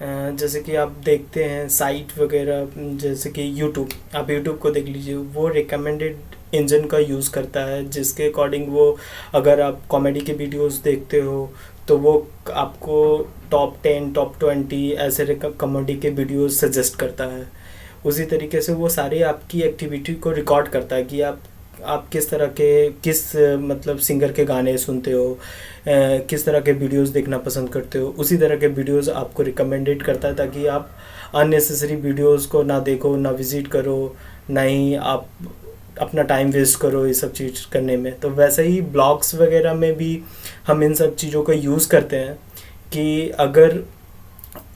जैसे कि आप देखते हैं साइट वगैरह, जैसे कि यूट्यूब, आप यूट्यूब को देख लीजिए, वो रिकमेंडेड इंजन का यूज़ करता है, जिसके अकॉर्डिंग वो, अगर आप कॉमेडी के वीडियोस देखते हो तो वो आपको टॉप 10 टॉप 20 ऐसे कॉमेडी के वीडियोस सजेस्ट करता है। उसी तरीके से वो सारी आपकी एक्टिविटी को रिकॉर्ड करता है कि आप किस तरह के, किस मतलब सिंगर के गाने सुनते हो, किस तरह के वीडियोस देखना पसंद करते हो, उसी तरह के वीडियोस आपको रिकमेंडेड करता है, ताकि आप अननेसेसरी वीडियोस को ना देखो, ना विज़िट करो, ना ही आप अपना टाइम वेस्ट करो ये सब चीज़ करने में। तो वैसे ही ब्लॉग्स वगैरह में भी हम इन सब चीज़ों का यूज़ करते हैं कि अगर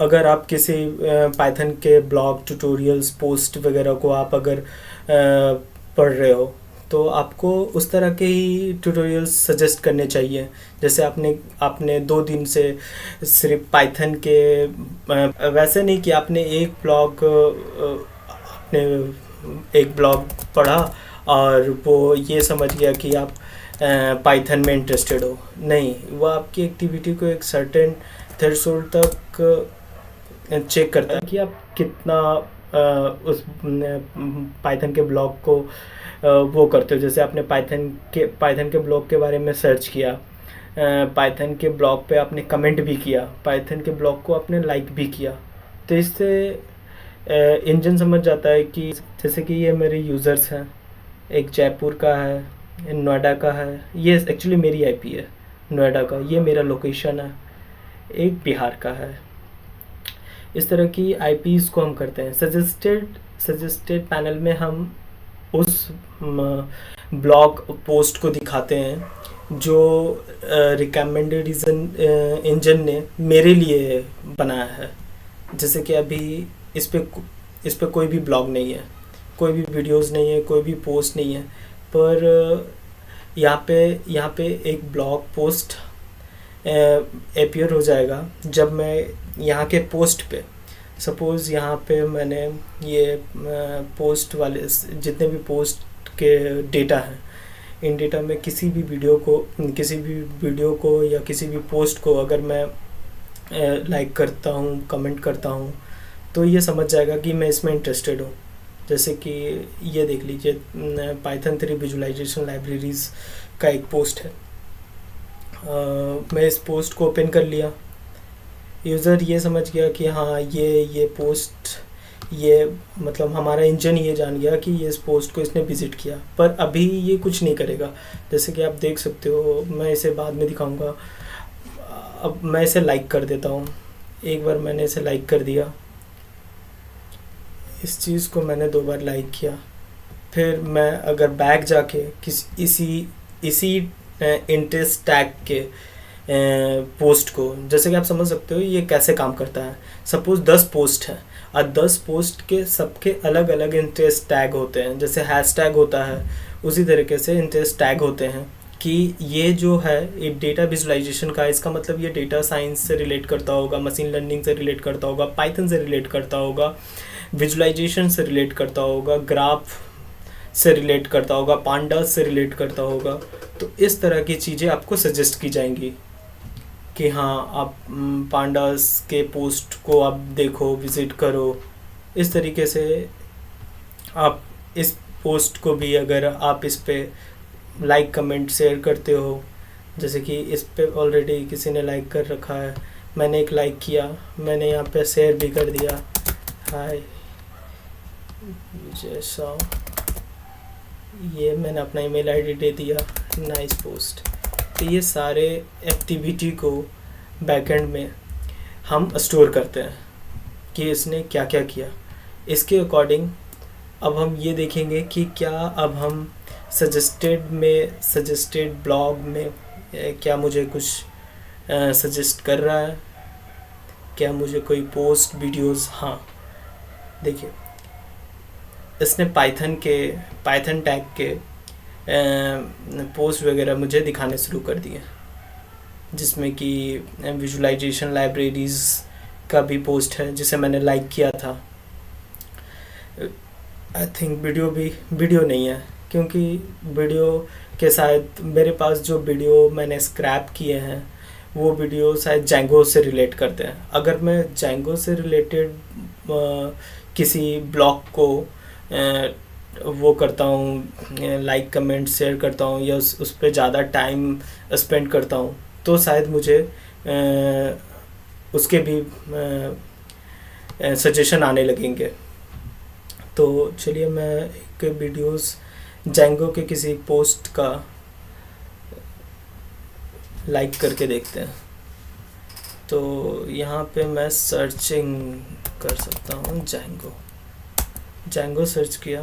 अगर आप किसी पाइथन के ब्लॉग ट्यूटोरियल्स पोस्ट वगैरह को आप अगर पढ़ रहे हो, तो आपको उस तरह के ही ट्यूटोरियल्स सजेस्ट करने चाहिए। जैसे आपने आपने 2 दिन से सिर्फ पाइथन के वैसे नहीं कि आपने आपने एक ब्लॉग पढ़ा और वो ये समझ गया कि आप पाइथन में इंटरेस्टेड हो। नहीं, वो आपकी एक्टिविटी को एक सर्टेन थ्रेशोल्ड तक चेक करता है कि आप कितना उस पाइथन के ब्लॉग को वो करते हो। जैसे आपने पाइथन के ब्लॉग के बारे में सर्च किया, पाइथन के ब्लॉग पे आपने कमेंट भी किया, पाइथन के ब्लॉग को आपने लाइक भी किया, तो इससे इंजन समझ जाता है कि जैसे कि ये मेरे यूज़र्स हैं, एक जयपुर का है, नोएडा का है, ये एक्चुअली मेरी आईपी है नोएडा का, ये मेरा लोकेशन है, एक बिहार का है। इस तरह की आईपीज़ को हम करते हैं। सजेस्टेड पैनल में हम उस ब्लॉग पोस्ट को दिखाते हैं जो रिकमेंडेड इंजन ने मेरे लिए बनाया है। जैसे कि अभी इस पे कोई भी ब्लॉग नहीं है, कोई भी वीडियोस नहीं है, कोई भी पोस्ट नहीं है, पर यहाँ पे एक ब्लॉग पोस्ट अपीयर हो जाएगा जब मैं यहाँ के पोस्ट पे, सपोज़ यहाँ पे मैंने ये पोस्ट वाले जितने भी पोस्ट के डेटा हैं, इन डेटा में किसी भी वीडियो को या किसी भी पोस्ट को अगर मैं लाइक करता हूँ, कमेंट करता हूँ, तो ये समझ जाएगा कि मैं इसमें इंटरेस्टेड हूँ। जैसे कि ये देख लीजिए, पाइथन 3 विजुलाइजेशन लाइब्रेरीज़ का एक पोस्ट है। मैं इस पोस्ट को ओपन कर लिया, यूज़र ये समझ गया कि हाँ ये पोस्ट, ये मतलब हमारा इंजन ये जान गया कि ये इस पोस्ट को इसने विज़िट किया, पर अभी ये कुछ नहीं करेगा। जैसे कि आप देख सकते हो, मैं इसे बाद में दिखाऊंगा। अब मैं इसे लाइक कर देता हूँ। एक बार मैंने इसे लाइक कर दिया, इस चीज़ को मैंने 2 बार लाइक किया, फिर मैं अगर बैक जाके इसी इंटरेस्ट टैग के पोस्ट को, जैसे कि आप समझ सकते हो ये कैसे काम करता है। सपोज़ 10 पोस्ट हैं और 10 पोस्ट के सबके अलग अलग इंटरेस्ट टैग होते हैं। जैसे हैश टैग होता है, उसी तरीके से इंटरेस्ट टैग होते हैं कि ये जो है ये डेटा विजुलाइजेशन का, इसका मतलब ये डेटा साइंस से रिलेट करता होगा, मशीन लर्निंग से रिलेट करता होगा, पाइथन से रिलेट करता होगा, विजुलाइजेशन से रिलेट करता होगा, ग्राफ से रिलेट करता होगा, पांडास से रिलेट करता होगा। तो इस तरह की चीज़ें आपको सजेस्ट की जाएंगी कि हाँ आप पांडास के पोस्ट को आप देखो, विज़िट करो। इस तरीके से आप इस पोस्ट को भी, अगर आप इस पे लाइक कमेंट शेयर करते हो, जैसे कि इस पे ऑलरेडी किसी ने लाइक कर रखा है, मैंने एक लाइक किया, मैंने यहाँ पे शेयर भी कर दिया, हाय जैसा, ये मैंने अपना ईमेल आईडी दे दिया, नाइस पोस्ट। तो ये सारे एक्टिविटी को बैकएंड में हम स्टोर करते हैं कि इसने क्या क्या किया। इसके अकॉर्डिंग अब हम ये देखेंगे कि क्या अब हम सजेस्टेड ब्लॉग में क्या मुझे कुछ सजेस्ट कर रहा है, क्या मुझे कोई पोस्ट वीडियोस। हाँ देखिए, इसने पाइथन टैग के पोस्ट वगैरह मुझे दिखाने शुरू कर दिए, जिसमें कि विजुलाइजेशन लाइब्रेरीज़ का भी पोस्ट है जिसे मैंने लाइक किया था। आई थिंक वीडियो नहीं है, क्योंकि वीडियो के शायद मेरे पास जो वीडियो मैंने स्क्रैप किए हैं वो वीडियो शायद जैंगो से रिलेट करते हैं। अगर मैं जैंगो से रिलेटेड किसी ब्लॉग को वो करता हूँ, लाइक कमेंट शेयर करता हूँ या उस पर ज़्यादा टाइम स्पेंड करता हूँ, तो शायद मुझे उसके भी सजेशन आने लगेंगे। तो चलिए मैं एक वीडियोस जैंगो के किसी पोस्ट का लाइक करके देखते हैं। तो यहाँ पे मैं सर्चिंग कर सकता हूँ जैंगो सर्च किया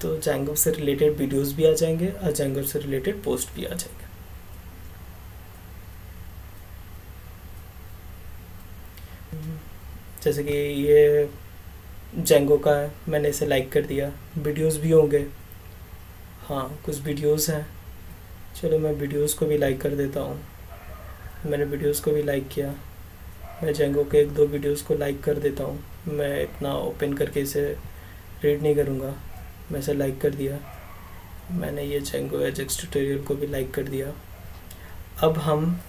तो जैंगो से रिलेटेड वीडियोस भी आ जाएंगे और जैंगो से रिलेटेड पोस्ट भी आ जाएंगे। जैसे कि ये जैंगो का है, मैंने इसे लाइक कर दिया। वीडियोस भी होंगे, हाँ कुछ वीडियोस हैं। चलो मैं वीडियोस को भी लाइक कर देता हूँ। मैंने वीडियोस को भी लाइक किया। मैं जैंगो के 1-2 वीडियोस को लाइक कर देता हूँ। मैं इतना ओपन करके इसे रीड नहीं करूँगा। मैं इसे लाइक कर दिया। मैंने ये जैंगो एजेक्स ट्यूटोरियल को भी लाइक कर दिया। अब हम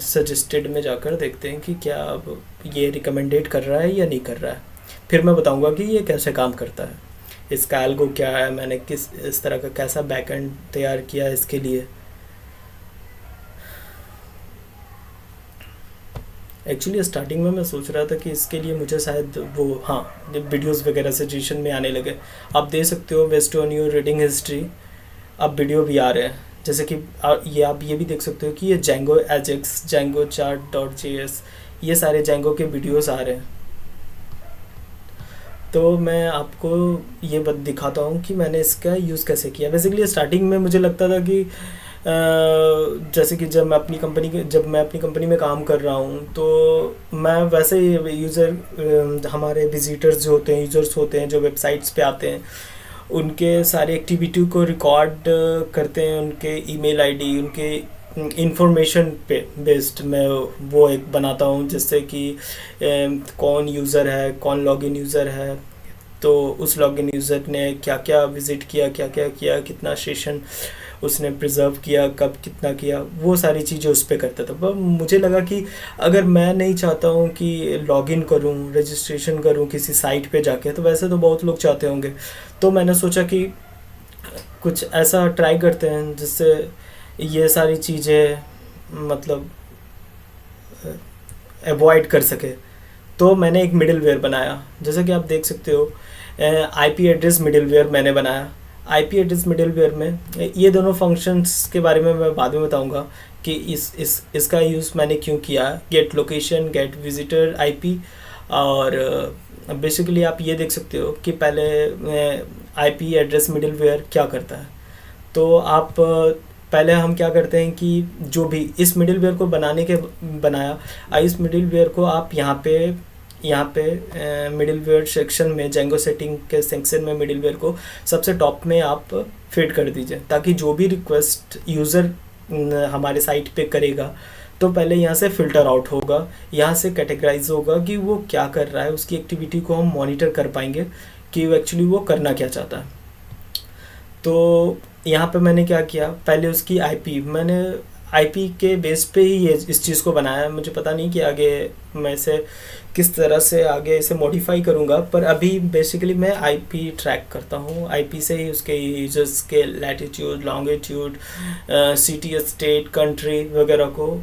सजेस्टेड में जाकर देखते हैं कि क्या अब ये रिकमेंडेड कर रहा है या नहीं कर रहा है। फिर मैं बताऊंगा कि ये कैसे काम करता है, इसका एल्गो क्या है, मैंने किस इस तरह का कैसा बैकएंड तैयार किया है इसके लिए। एक्चुअली स्टार्टिंग में मैं सोच रहा था कि इसके लिए मुझे शायद वो वीडियोस वगैरह सजेशन में आने लगे। आप देख सकते हो based on your reading history अब वीडियो भी आ रहे हैं। जैसे कि आप ये भी देख सकते हो कि ये जैंगो एजेक्स, जैंगो चार्ट.js, ये सारे जैंगो के वीडियोस आ रहे हैं। तो मैं आपको ये दिखाता हूँ कि मैंने इसका यूज़ कैसे किया। बेसिकली स्टार्टिंग में मुझे लगता था कि जैसे कि जब मैं अपनी कंपनी में काम कर रहा हूँ तो मैं वैसे यूज़र हमारे विजिटर्स जो होते हैं, यूज़र्स होते हैं जो वेबसाइट्स पे आते हैं, उनके सारे एक्टिविटी को रिकॉर्ड करते हैं, उनके ईमेल आईडी, उनके इंफॉर्मेशन पे बेस्ड मैं वो एक बनाता हूँ, जिससे कि कौन यूज़र है, कौन लॉगिन यूज़र है, तो उस लॉगिन यूज़र ने क्या क्या विज़िट किया, क्या क्या किया, कितना सेशन उसने प्रिजर्व किया, कब कितना किया, वो सारी चीज़ें उस पर करता था। पर मुझे लगा कि अगर मैं नहीं चाहता हूँ कि लॉगिन करूँ, रजिस्ट्रेशन करूँ किसी साइट पे जाके, तो वैसे तो बहुत लोग चाहते होंगे, तो मैंने सोचा कि कुछ ऐसा ट्राई करते हैं जिससे ये सारी चीज़ें मतलब अवॉइड कर सके। तो मैंने एक मिडिलवेयर बनाया। जैसा कि आप देख सकते हो आईपी एड्रेस मिडिलवेयर मैंने बनाया। आईपी एड्रेस मिडिलवेयर में ये दोनों फंक्शंस के बारे में मैं बाद में बताऊंगा कि इसका यूज़ मैंने क्यों किया। Get location, get visitor IP, और बेसिकली आप ये देख सकते हो कि पहले आईपी एड्रेस मिडिलवेयर क्या करता है। तो आप पहले हम क्या करते हैं कि जो भी इस मिडिलवेयर को बनाया, इस मिडिलवेयर को आप यहाँ पे मिडिलवेयर सेक्शन में, जैंगो सेटिंग के सेक्शन में मिडिलवेयर को सबसे टॉप में आप फिट कर दीजिए, ताकि जो भी रिक्वेस्ट यूज़र हमारे साइट पे करेगा तो पहले यहाँ से फ़िल्टर आउट होगा, यहाँ से कैटेगराइज होगा कि वो क्या कर रहा है, उसकी एक्टिविटी को हम मॉनिटर कर पाएंगे कि एक्चुअली वो करना क्या चाहता है। तो यहाँ पे मैंने क्या किया, पहले उसकी मैंने आईपी के बेस पे ही ये इस चीज़ को बनाया। मुझे पता नहीं कि आगे मैं इसे किस तरह से आगे इसे मॉडिफाई करूँगा, पर अभी बेसिकली मैं आईपी ट्रैक करता हूँ। आईपी से ही उसके यूजर्स के latitude, longitude, city, state, country वगैरह को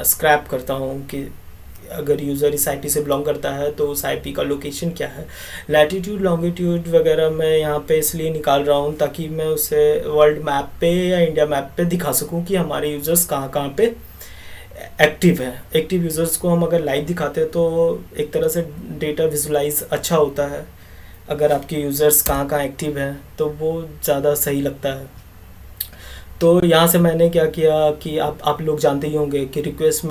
स्क्रैप करता हूँ कि अगर यूज़र इस आईपी से बिलोंग करता है तो उस आईपी का लोकेशन क्या है। लैटिट्यूड, लॉन्गिट्यूड वगैरह मैं यहाँ पे इसलिए निकाल रहा हूँ ताकि मैं उसे वर्ल्ड मैप पे या इंडिया मैप पे दिखा सकूँ कि हमारे यूज़र्स कहाँ कहाँ पे एक्टिव हैं। एक्टिव यूज़र्स को हम अगर लाइव दिखाते हैं तो एक तरह से डेटा विजुलाइज अच्छा होता है। अगर आपके यूज़र्स कहाँ कहाँ एक्टिव हैं तो वो ज़्यादा सही लगता है। तो यहाँ से मैंने क्या किया कि आप लोग जानते ही होंगे कि रिक्वेस्ट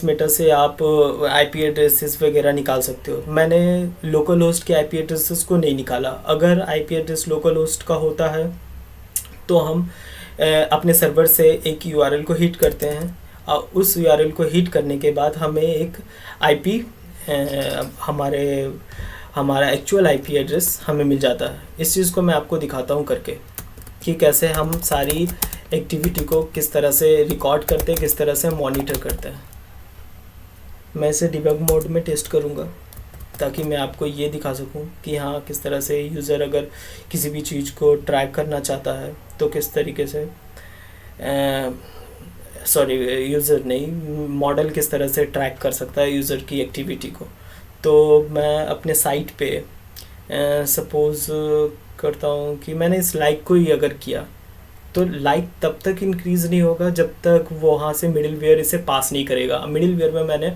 मेटा से आप आईपी एड्रेसेस वगैरह निकाल सकते हो। मैंने लोकल होस्ट के आईपी एड्रेसेस को नहीं निकाला। अगर आईपी एड्रेस लोकल होस्ट का होता है तो हम अपने सर्वर से एक यूआरएल को हिट करते हैं और उस यूआरएल को हिट करने के बाद हमें एक आईपी हमारा एक्चुअल आईपी एड्रेस हमें मिल जाता है। इस चीज़ को मैं आपको दिखाता हूँ करके कि कैसे हम सारी एक्टिविटी को किस तरह से रिकॉर्ड करते हैं, किस तरह से मॉनिटर करते हैं। मैं इसे डिबग मोड में टेस्ट करूँगा ताकि मैं आपको ये दिखा सकूं कि हाँ किस तरह से यूज़र अगर किसी भी चीज़ को ट्रैक करना चाहता है तो किस तरीके से यूज़र नहीं, मॉडल किस तरह से ट्रैक कर सकता है यूज़र की एक्टिविटी को। तो मैं अपने साइट पे सपोज़ करता हूँ कि मैंने इस लाइक को ही अगर किया तो लाइक तब तक इंक्रीज़ नहीं होगा जब तक वो वहाँ से मिडिलवेयर इसे पास नहीं करेगा। मिडिलवेयर में मैंने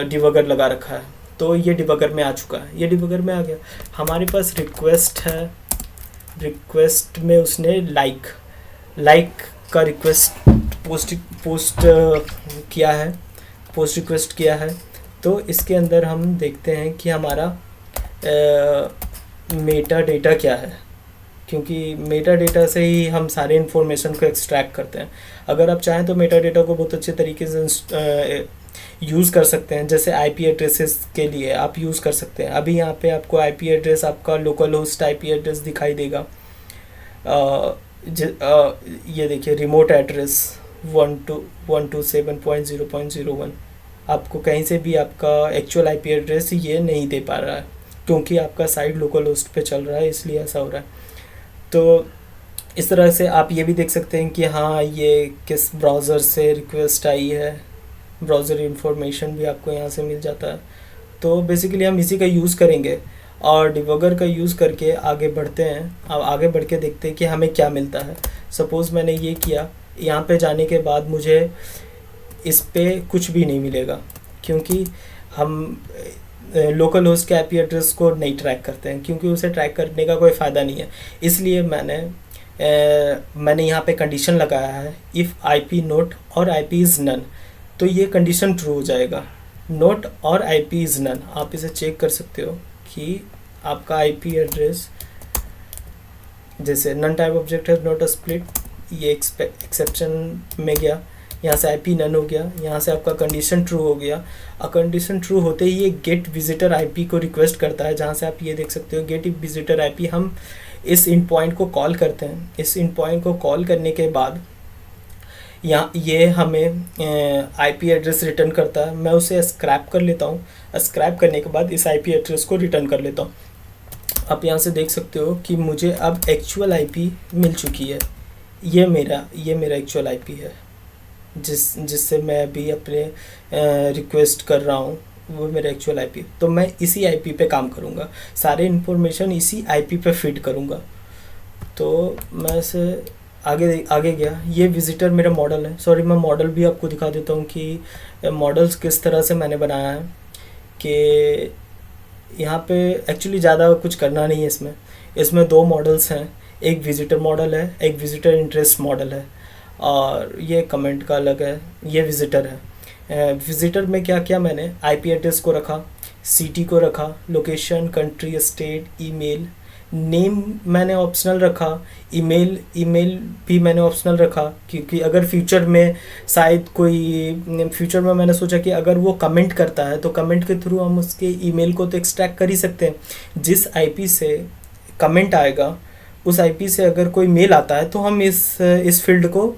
डिबगर लगा रखा है, तो ये डिबगर में आ चुका है, ये डिबगर में आ गया। हमारे पास रिक्वेस्ट है, रिक्वेस्ट में उसने लाइक का रिक्वेस्ट पोस्ट किया है, पोस्ट रिक्वेस्ट किया है। तो इसके अंदर हम देखते हैं कि हमारा मेटा डेटा क्या है, क्योंकि मेटा डेटा से ही हम सारे इन्फॉर्मेशन को एक्सट्रैक्ट करते हैं। अगर आप चाहें तो मेटा डेटा को बहुत अच्छे तरीके से यूज़ कर सकते हैं, जैसे आईपी एड्रेसेस के लिए आप यूज़ कर सकते हैं। अभी यहाँ पे आपको आईपी एड्रेस, आपका लोकल होस्ट आईपी एड्रेस दिखाई देगा। ये देखिए रिमोट एड्रेस 127.0.01। आपको कहीं से भी आपका एक्चुअल आईपी एड्रेस ये नहीं दे पा रहा है, क्योंकि आपका साइट लोकल होस्ट पे चल रहा है, इसलिए ऐसा हो रहा है। तो इस तरह से आप ये भी देख सकते हैं कि हाँ ये किस ब्राउज़र से रिक्वेस्ट आई है, ब्राउज़र इंफॉर्मेशन भी आपको यहाँ से मिल जाता है। तो बेसिकली हम इसी का यूज़ करेंगे और डिबगर का यूज़ करके आगे बढ़ते हैं। अब आगे बढ़ के देखते हैं कि हमें क्या मिलता है। सपोज़ मैंने ये किया, यहाँ पे जाने के बाद मुझे इस पे कुछ भी नहीं मिलेगा, क्योंकि हम लोकल होस्ट के आईपी एड्रेस को नहीं ट्रैक करते हैं, क्योंकि उसे ट्रैक करने का कोई फ़ायदा नहीं है। इसलिए मैंने यहाँ पे कंडीशन लगाया है, इफ़ आईपी नोट और आईपी इज़ नन। तो ये कंडीशन ट्रू हो जाएगा, नोट और आईपी इज़ नन। आप इसे चेक कर सकते हो कि आपका आईपी एड्रेस, जैसे नन टाइप ऑब्जेक्ट है नॉट अ स्प्लिट, ये एक्सेप्शन में गया, यहाँ से आईपी नन हो गया, यहाँ से आपका कंडीशन ट्रू हो गया। और कंडीशन ट्रू होते ही ये गेट विजिटर आईपी को रिक्वेस्ट करता है, जहाँ से आप ये देख सकते हो गेट विजिटर आईपी। हम इस इन पॉइंट को कॉल करते हैं। इस इन पॉइंट को कॉल करने के बाद ये हमें आईपी एड्रेस रिटर्न करता है। मैं उसे स्क्रैप कर लेता हूँ, स्क्रैप करने के बाद इस आईपी एड्रेस को रिटर्न कर लेता हूँ। आप यहाँ से देख सकते हो कि मुझे अब एक्चुअल आईपी मिल चुकी है। ये मेरा एक्चुअल आईपी है, जिससे मैं अभी अपने रिक्वेस्ट कर रहा हूँ, वो मेरा एक्चुअल आईपी। तो मैं इसी आईपी पे काम करूँगा, सारे इन्फॉर्मेशन इसी आईपी पे फीड करूँगा। तो मैं इसे आगे गया। ये विजिटर मेरा मॉडल है। सॉरी, मैं मॉडल भी आपको दिखा देता हूँ कि मॉडल्स किस तरह से मैंने बनाया है। कि यहाँ पे एक्चुअली ज़्यादा कुछ करना नहीं है। इसमें दो मॉडल्स हैं, एक विजिटर मॉडल है, एक विजिटर इंटरेस्ट मॉडल है, और ये कमेंट का अलग है, ये विजिटर है। विजिटर में क्या क्या मैंने आईपी एड्रेस को रखा, सिटी को रखा, location, country, state, email, name मैंने ऑप्शनल रखा, ईमेल भी मैंने ऑप्शनल रखा, क्योंकि अगर फ्यूचर में मैंने सोचा कि अगर वो कमेंट करता है तो कमेंट के थ्रू हम उसके ईमेल को तो एक्सट्रैक्ट कर ही सकते हैं। जिस आईपी से कमेंट आएगा उस आईपी से अगर कोई मेल आता है तो हम इस फील्ड को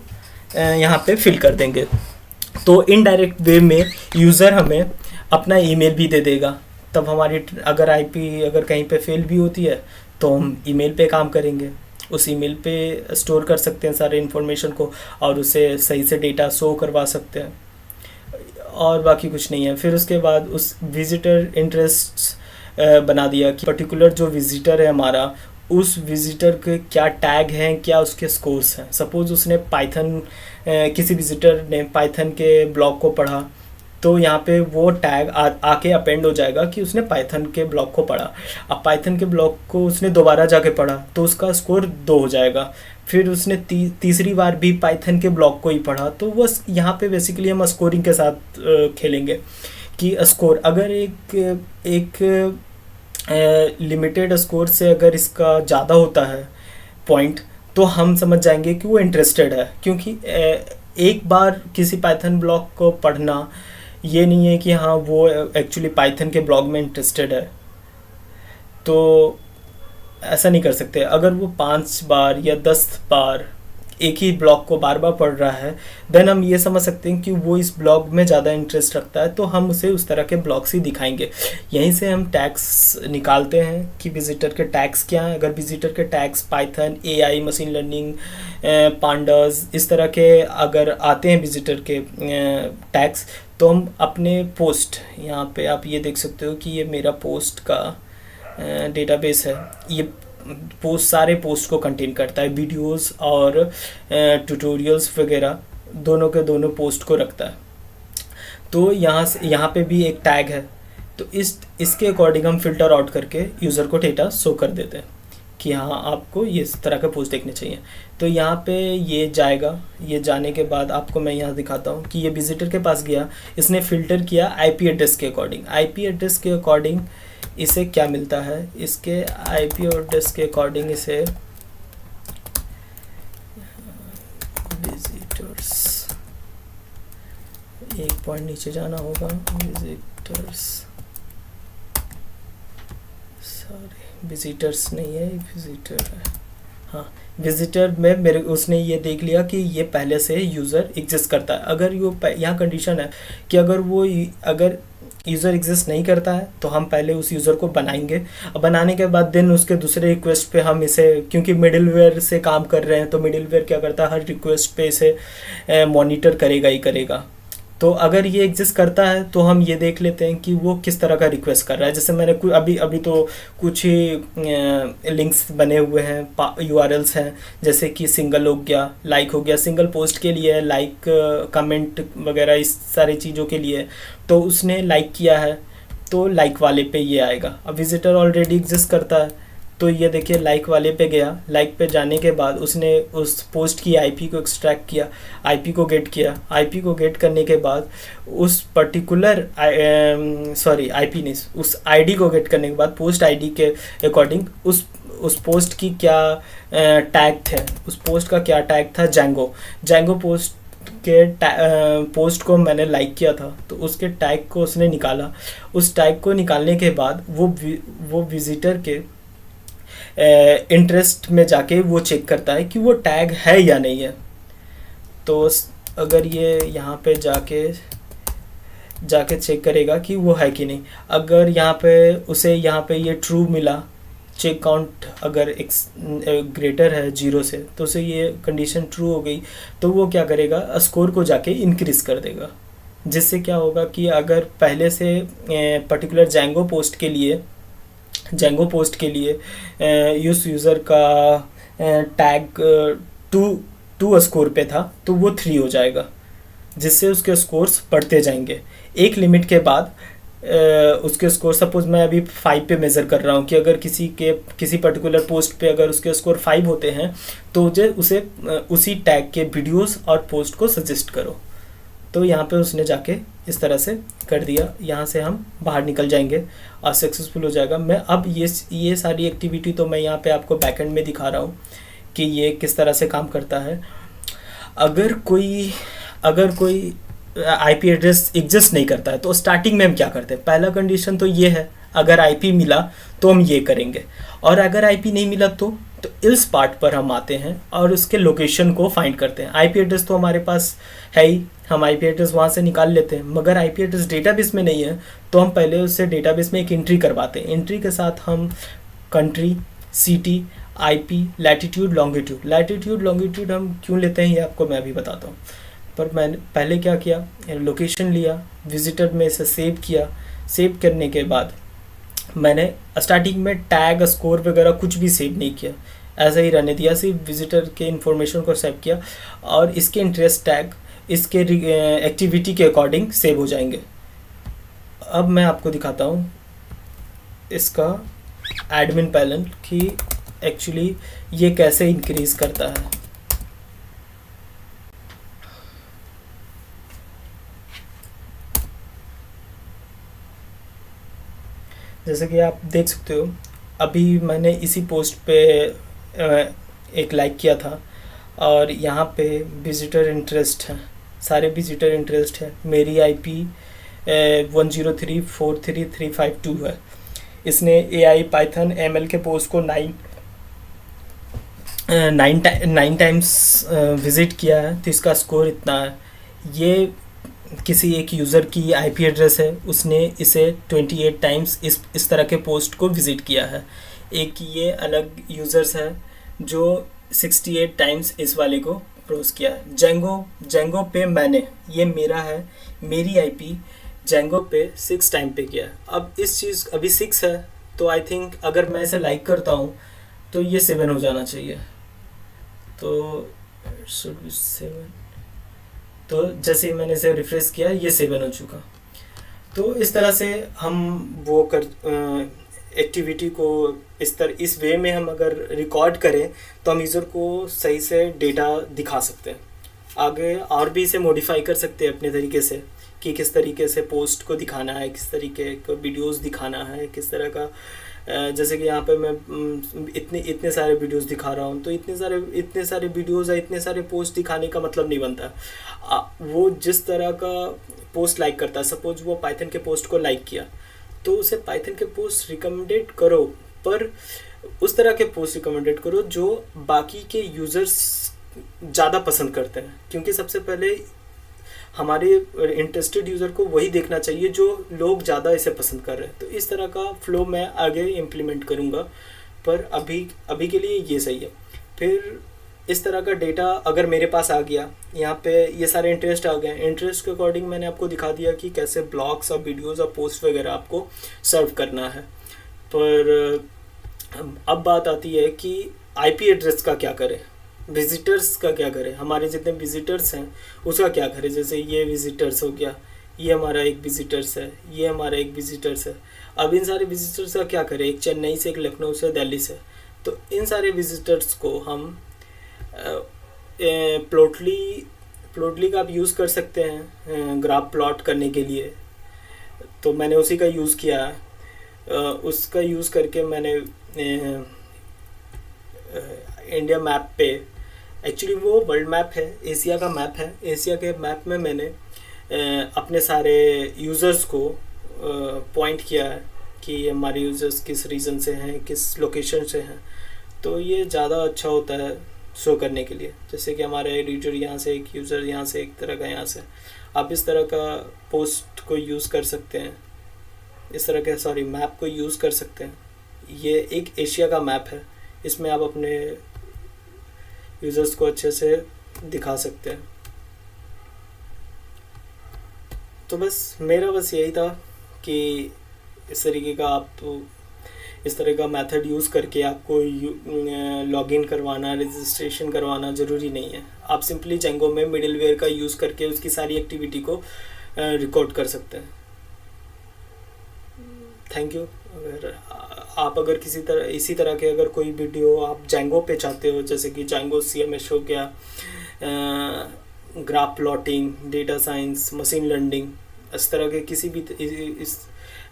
यहाँ पे फिल कर देंगे। तो इनडायरेक्ट वे में यूज़र हमें अपना ईमेल भी दे देगा। तब हमारी अगर आईपी अगर कहीं पे फेल भी होती है तो हम ईमेल पे काम करेंगे, उस ईमेल पे स्टोर कर सकते हैं सारे इन्फॉर्मेशन को और उसे सही से डेटा शो करवा सकते हैं, और बाकी कुछ नहीं है। फिर उसके बाद उस विजिटर इंटरेस्ट बना दिया कि पर्टिकुलर जो विजिटर है हमारा, उस विजिटर के क्या टैग हैं, क्या उसके स्कोर्स हैं। सपोज़ उसने किसी विजिटर ने पाइथन के ब्लॉग को पढ़ा, तो यहाँ पे वो टैग आके अपेंड हो जाएगा कि उसने पाइथन के ब्लॉग को पढ़ा। अब पाइथन के ब्लॉग को उसने दोबारा जाके पढ़ा तो उसका स्कोर 2 हो जाएगा। फिर उसने तीसरी बार भी पाइथन के ब्लॉग को ही पढ़ा, तो वो यहाँ पे बेसिकली हम स्कोरिंग के साथ खेलेंगे कि स्कोर अगर एक लिमिटेड स्कोर से अगर इसका ज़्यादा होता है पॉइंट, तो हम समझ जाएंगे कि वो इंटरेस्टेड है। क्योंकि एक बार किसी पाइथन ब्लॉग को पढ़ना ये नहीं है कि हाँ वो एक्चुअली पाइथन के ब्लॉग में इंटरेस्टेड है, तो ऐसा नहीं कर सकते। अगर वो 5 बार या 10 बार एक ही ब्लॉग को बार बार पढ़ रहा है, देन हम ये समझ सकते हैं कि वो इस ब्लॉग में ज़्यादा इंटरेस्ट रखता है, तो हम उसे उस तरह के ब्लॉग्स ही दिखाएंगे। यहीं से हम टैग्स निकालते हैं कि विजिटर के टैग्स क्या हैं। अगर विजिटर के tags Python, AI, machine learning, pandas इस तरह के अगर आते हैं विजिटर के टैग्स, तो हम अपने पोस्ट, यहाँ पे आप ये देख सकते हो कि ये मेरा पोस्ट का डेटाबेस है। ये पोस्ट सारे पोस्ट को कंटेन करता है, वीडियोस और ट्यूटोरियल्स वगैरह दोनों के दोनों पोस्ट को रखता है। तो यहाँ पे भी एक टैग है, तो इसके अकॉर्डिंग हम फिल्टर आउट करके यूज़र को डेटा शो कर देते हैं कि हाँ आपको ये इस तरह का पोस्ट देखने चाहिए। तो यहाँ पे ये जाएगा, ये जाने के बाद आपको मैं यहाँ दिखाता हूँ कि ये विजिटर के पास गया, इसने फ़िल्टर किया आईपी एड्रेस के अकॉर्डिंग। आईपी एड्रेस के अकॉर्डिंग इसे क्या मिलता है, इसके आईपी एड्रेस के अकॉर्डिंग इसे विजिटर्स, एक पॉइंट नीचे जाना होगा, विजिटर्स, सॉरी विजिटर्स नहीं है, विजिटर है, हाँ विजिटर में मेरे उसने ये देख लिया कि ये पहले से यूज़र एग्जिस्ट करता है। अगर यहाँ कंडीशन है कि अगर यूज़र एग्जिस्ट नहीं करता है तो हम पहले उस यूज़र को बनाएंगे, बनाने के बाद देन उसके दूसरे रिक्वेस्ट पे हम इसे, क्योंकि मिडिलवेयर से काम कर रहे हैं तो मिडिलवेयर क्या करता है, हर रिक्वेस्ट पे इसे मॉनिटर करेगा ही करेगा। तो अगर ये एग्जिस्ट करता है तो हम ये देख लेते हैं कि वो किस तरह का रिक्वेस्ट कर रहा है। जैसे मैंने अभी तो कुछ ही लिंक्स बने हुए हैं, यूआरएल्स हैं, जैसे कि सिंगल हो गया, लाइक हो गया, सिंगल पोस्ट के लिए लाइक, कमेंट वगैरह इस सारी चीज़ों के लिए। तो उसने लाइक किया है तो लाइक वाले पे ये आएगा। अब विजिटर ऑलरेडी एग्जिस्ट करता है तो ये देखिए लाइक वाले पे गया, लाइक पे जाने के बाद उसने उस पोस्ट की आईपी को एक्सट्रैक्ट किया, आईपी को गेट किया, आईपी को गेट करने के बाद उस पर्टिकुलर आईपी नहीं, उस आईडी को गेट करने के बाद पोस्ट आईडी के अकॉर्डिंग उस पोस्ट की क्या टैग थे, उस पोस्ट का क्या टैग था, जैंगो पोस्ट के पोस्ट को मैंने लाइक किया था तो उसके टैग को उसने निकाला। उस टैग को निकालने के बाद वो विजिटर के इंटरेस्ट में जाके वो चेक करता है कि वो टैग है या नहीं है। तो अगर ये यहाँ पे जाके चेक करेगा कि वो है कि नहीं, अगर उसे यहाँ पे ये ट्रू मिला, चेक काउंट अगर ग्रेटर है 0 से, तो उसे ये कंडीशन ट्रू हो गई, तो वो क्या करेगा, स्कोर को जाके इंक्रीज कर देगा। जिससे क्या होगा कि अगर पहले से पर्टिकुलर जैंगो पोस्ट के लिए उस यूज़र का टैग 2 स्कोर पे था तो वो 3 हो जाएगा, जिससे उसके स्कोर्स बढ़ते जाएंगे। एक लिमिट के बाद उसके स्कोर, सपोज मैं अभी 5 पे मेज़र कर रहा हूँ कि अगर किसी पर्टिकुलर पोस्ट पे अगर उसके स्कोर 5 होते हैं तो उसे उसी टैग के वीडियोस और पोस्ट को सजेस्ट करो। तो यहाँ पे उसने जाके इस तरह से कर दिया, यहाँ से हम बाहर निकल जाएंगे और सक्सेसफुल हो जाएगा। मैं अब ये सारी एक्टिविटी तो मैं यहाँ पे आपको बैकएंड में दिखा रहा हूँ कि ये किस तरह से काम करता है। अगर कोई आईपी एड्रेस एग्जिस्ट नहीं करता है तो स्टार्टिंग में हम क्या करते हैं, पहला कंडीशन तो ये है, अगर आईपी मिला तो हम ये करेंगे, और अगर आईपी नहीं मिला तो इस पार्ट पर हम आते हैं और उसके लोकेशन को फाइंड करते हैं। आईपी एड्रेस तो हमारे पास है ही, हम आईपी एड्रेस वहाँ से निकाल लेते हैं, मगर आईपी एड्रेस डेटाबेस में नहीं है तो हम पहले उससे डेटाबेस में एक एंट्री करवाते हैं। एंट्री के साथ हम country, city, IP, latitude, longitude हम क्यों लेते हैं ये आपको मैं अभी बताता हूँ। पर मैंने पहले क्या किया, लोकेशन लिया, विजिटर में इसे सेव किया। सेव करने के बाद मैंने स्टार्टिंग में टैग, स्कोर वगैरह कुछ भी सेव नहीं किया, ऐसा ही रहने दिया, सिर्फ विजिटर के इन्फॉर्मेशन को सेव किया और इसके इंटरेस्ट टैग इसके एक्टिविटी के अकॉर्डिंग सेव हो जाएंगे। अब मैं आपको दिखाता हूँ इसका एडमिन पैनल कि एक्चुअली ये कैसे इंक्रीज करता है। जैसे कि आप देख सकते हो, अभी मैंने इसी पोस्ट पे एक लाइक किया था और यहाँ पे विजिटर इंटरेस्ट है, सारे विजिटर इंटरेस्ट है। मेरी आईपी 103.43.352 है। इसने एआई, पाइथन, एमएल के पोस्ट को 9 नाइन टाइम्स विज़िट किया है तो इसका स्कोर इतना है। ये किसी एक यूज़र की आईपी एड्रेस है, उसने इसे 28 टाइम्स इस तरह के पोस्ट को विज़िट किया है। एक ये अलग यूज़र्स है जो 68 टाइम्स इस वाले को ब्राउज़ किया है। जेंगो पे मैंने, ये मेरा है, मेरी आईपी जेंगो पे 6 टाइम पे किया है। अब इस चीज़ अभी 6 है, तो आई थिंक अगर मैं इसे लाइक करता हूँ तो ये 7 हो जाना चाहिए। तो शुड बी 7। तो जैसे ही मैंने इसे रिफ्रेश किया ये 7 हो चुका। तो इस तरह से हम वो कर एक्टिविटी को इस वे में हम अगर रिकॉर्ड करें तो हम यूज़र को सही से डेटा दिखा सकते हैं। आगे और भी इसे मॉडिफाई कर सकते हैं अपने तरीके से कि किस तरीके से पोस्ट को दिखाना है, किस तरीके का वीडियोस दिखाना है, किस तरह का जैसे कि यहाँ पे मैं इतने सारे वीडियोस दिखा रहा हूँ, तो इतने सारे वीडियोस या इतने सारे पोस्ट दिखाने का मतलब नहीं बनता। वो जिस तरह का पोस्ट लाइक करता है, सपोज वो पाइथन के पोस्ट को लाइक किया तो उसे पाइथन के पोस्ट रिकमेंडेड करो, पर उस तरह के पोस्ट रिकमेंडेड करो जो बाकी के यूज़र्स ज़्यादा पसंद करते हैं, क्योंकि सबसे पहले हमारे इंटरेस्टेड यूज़र को वही देखना चाहिए जो लोग ज़्यादा इसे पसंद कर रहे हैं। तो इस तरह का फ्लो मैं आगे इम्प्लीमेंट करूँगा, पर अभी के लिए ये सही है। फिर इस तरह का डेटा अगर मेरे पास आ गया, यहाँ पे ये सारे इंटरेस्ट आ गए, इंटरेस्ट के अकॉर्डिंग मैंने आपको दिखा दिया कि कैसे ब्लॉग्स और वीडियोज़ और पोस्ट वगैरह आपको सर्व करना है। पर अब बात आती है कि आईपी एड्रेस का क्या करें, विजिटर्स का क्या करें, हमारे जितने विजिटर्स हैं उसका क्या करें। जैसे ये विजिटर्स हो गया, ये हमारा एक विजिटर्स है, ये हमारा एक विजिटर्स है। अब इन सारे विजिटर्स का क्या करें, एक चेन्नई से, एक लखनऊ से, दिल्ली से। तो इन सारे विजिटर्स को हम प्लॉटली का आप यूज़ कर सकते हैं ग्राफ प्लॉट करने के लिए। तो मैंने उसी का यूज़ किया है। उसका यूज़ करके मैंने इंडिया मैप पे, एक्चुअली वो वर्ल्ड मैप है, एशिया का मैप है, एशिया के मैप में मैंने अपने सारे यूज़र्स को पॉइंट किया है कि हमारे यूज़र्स किस रीजन से हैं, किस लोकेशन से हैं। तो ये ज़्यादा अच्छा होता है शो करने के लिए। जैसे कि हमारे रीडर यहाँ से, एक यूज़र यहाँ से, एक तरह का यहाँ से। आप इस तरह का पोस्ट को यूज़ कर सकते हैं, इस तरह के मैप को यूज़ कर सकते हैं। ये एक एशिया का मैप है, इसमें आप अपने यूज़र्स को अच्छे से दिखा सकते हैं। तो बस मेरा यही था कि इस तरीके का इस तरह का मेथड यूज़ करके आपको लॉगिन करवाना, रजिस्ट्रेशन करवाना ज़रूरी नहीं है। आप सिंपली जेंगो में मिडिलवेयर का यूज़ करके उसकी सारी एक्टिविटी को रिकॉर्ड कर सकते हैं। Thank you. अगर इसी तरह के अगर कोई वीडियो आप जेंगो पे चाहते हो, जैसे कि जेंगो CMS हो गया, graph plotting, data science, machine learning, इस तरह के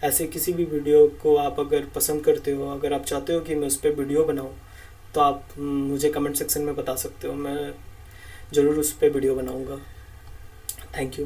ऐसे किसी भी वीडियो को आप अगर पसंद करते हो, अगर आप चाहते हो कि मैं उस पर वीडियो बनाऊं, तो आप मुझे कमेंट सेक्शन में बता सकते हो, मैं ज़रूर उस पर वीडियो बनाऊंगा। Thank you.